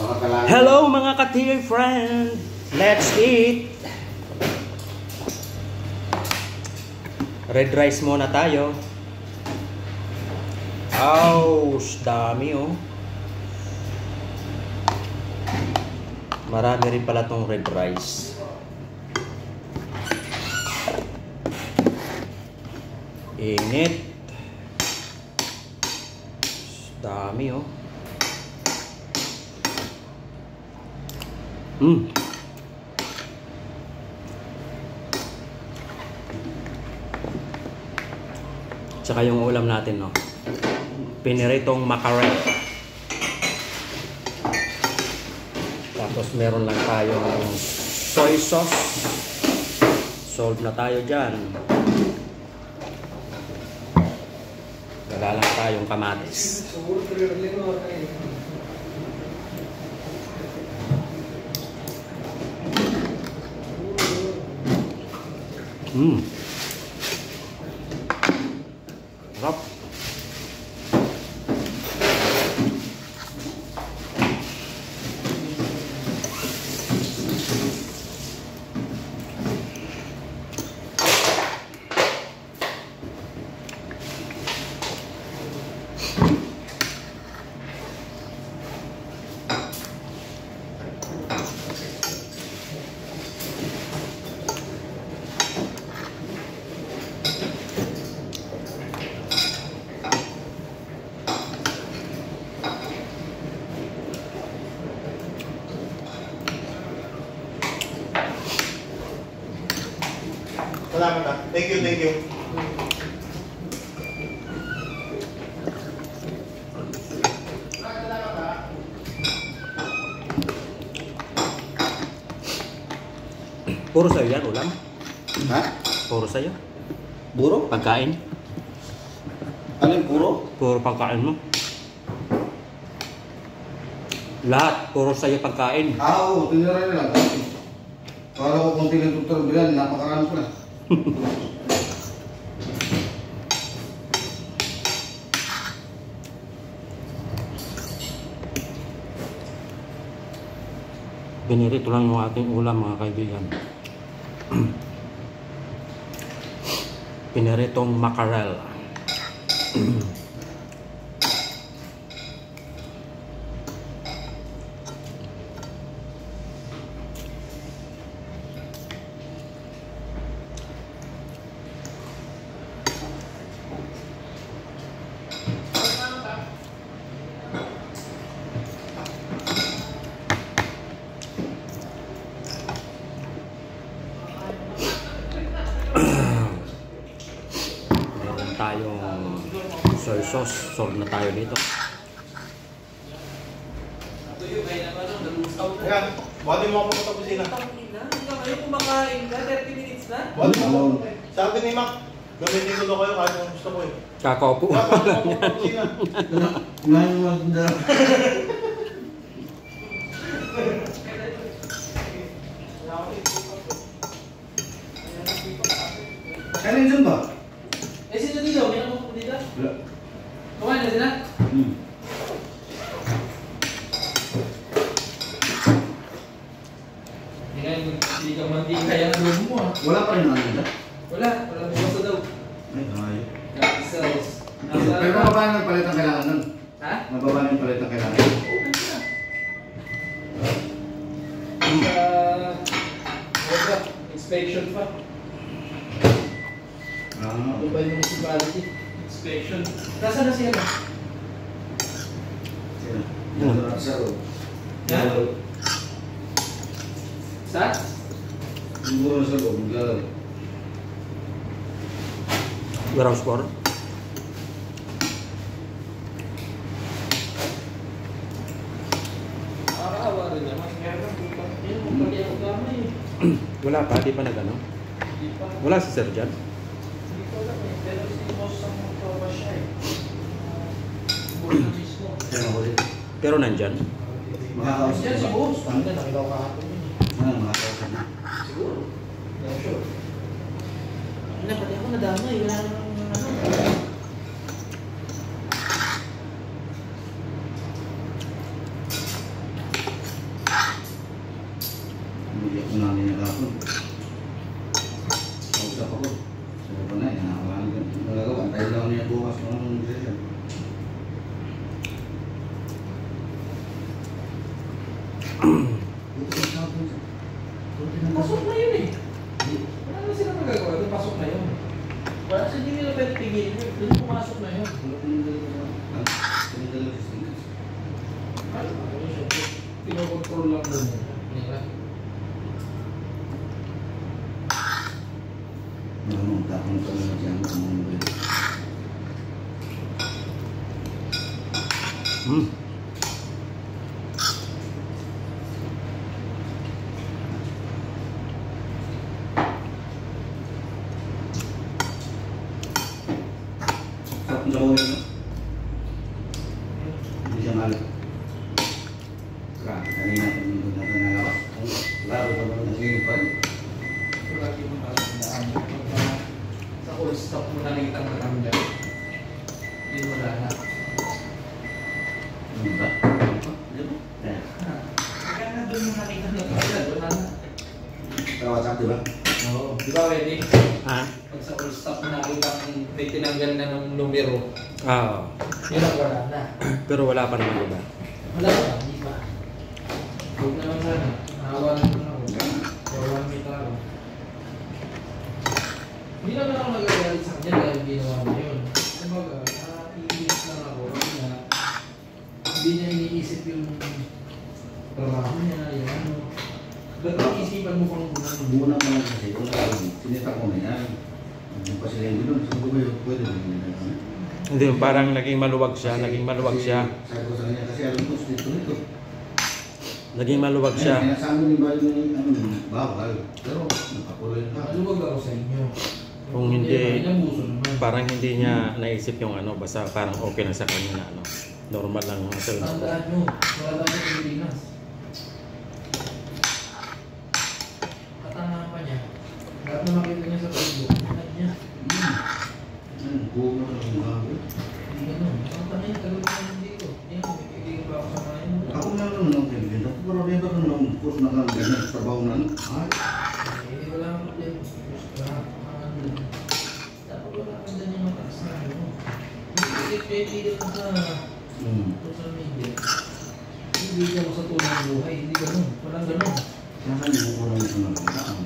Hello mga ka-tier friend! Let's eat! Red rice muna tayo. Ouch! Dami oh. Marami rin pala tong red rice. Init. Dami oh. Tsaka yung ulam natin, no? Piniritong mackerel. Tapos meron lang tayong soy sauce. Solve na tayo dyan. Wala lang tayong kamatis. Sarap. Salamat ah. Thank you, thank you. Puro sa'yo yan, ulam? Ha? Puro sa'yo? Buro? Pagkain? Ano yung puro? Puro pagkain mo? Lahat, puro sa'yo pagkain. Oo, tinira nila. Kala ko kung tinituturo bilan, napakaraan ko na. Binirito lang yung ating ulam mga kaibigan. Piniritong mackerel. Tayong soy sauce. Solve na tayo dito. Ayan, bati mo ako sa kusina. Hindi ka kayo kumakain ka, 30 minutes na? Bati mo. Sabi ni Mac, gamitin ko daw kayo kahit kung gusto ko eh. Kakaupo. Bati mo ako sa kusina. Ngayon maganda. Kanin dyan ba? Eh, sino dito? May naman ko dito? Wala. Kumain na sila? Hindi ka mandi kaya ng loob mo ah. Wala pa rin namin dyan. Wala bukas na daw. Ay, ayos. Nasa Pero mababa ng palit ang kailangan nun. Ha? Mababa ng palit ang kailangan. Sa inspection pa. Dubai Municipality. Inspection. Nasaan na siya na? Ha? Sa? Siguro na sa loob, maglalaro. Warehouse floor. Araw-araw rin naman. Kaya lang, yun, mali ako gamay. Wala pa, di pa nag-ano? Hindi pa. Wala si Sir dyan? Hindi ko alam eh. Pero si boss ang magkawa siya eh. Boss na mismo. Pero nandyan? Makakausap Yan si ba? boss. Ano na, nakita ko kahapon yun eh. Ano, makakausap na? Siguro. Not sure. Ano, pati ako nadamay. Wala namang ano. namin na kapon. Kausap ako. Sabi ko na, inakalaan ko. Ang nagagawa, tayo lang niya bukas ng session. Pasok na yun eh. Wala na sila magagawa doon, pasok na yun. Wala sa hindi nila pwede tigilin yun. Doon pumasok na yun. Ano siya? Pinokontrol lang doon nila. Anong tapong sa mga dyan sa mga mga Sarap na gawin, no? Hindi siya malit. Kanina kung hindi natin nalawas. Laro pa ba nagiging pa rin? Lagi mo parang sa all stop mo nakita ang katanggal. Hindi mo na. Ano ba? Di ba? Kaya nga doon mo nakita ang katanggal. Doon na. Kawasak, di ba? Oo. Di ba pwede? Ha? Pag sa all stop mo nakita ang may tinanggal na ng numero. Oo. Yun ang wala na. Pero wala pa naman, diba? Wala pa, hindi pa. Huwag naman sana. Nahawa naman ako. Kawalan kita ako. Hindi naman ako nagagalit sa kanya dahil ginawa mo yun. Kumbaga, iinis lang ako kasi na hindi niya iniisip yung trabaho niya, yung ano. Ba't iisipan mo pang gunan? Muna pa lang kasi, kung sinita ko na yan. Yung pasilenggo doon, sabi ko yung pwede na yun. Hindi, parang naging maluwag siya. Sabi ko sa kanya, kasi alam ko, dito. Naging maluwag siya. Kaya sa amin yung bayo ng bawal. Pero, nakapuloy na. Maluwag ako sa inyo. Kung hindi, Inabuso naman. parang hindi niya naisip yung ano, basta parang okay na sa kanya na ano. Normal lang ang self. Tandaan nyo, wala tayo sa Pilipinas. Katanga pa niya. Lahat na makita niya sa Facebook, lahat niya. Buo na lang bago. Hindi ganun. Ang tanay, tagal ko naman dito. Yan, may kaibigan ba ako sa mga yun? Ako na lang ng kaibigan. Ako pero never na lang course na lang ganyan sa trabaho na. Ay, Hindi wala akong problema. Gusto ka, dapat wala kang dyan yung mataas na ano. Hindi kaibigan ko sa social media. Hindi ka mo sa tunang buhay. Hindi ganun. Walang ganun. saan yung mukha na ito na lang.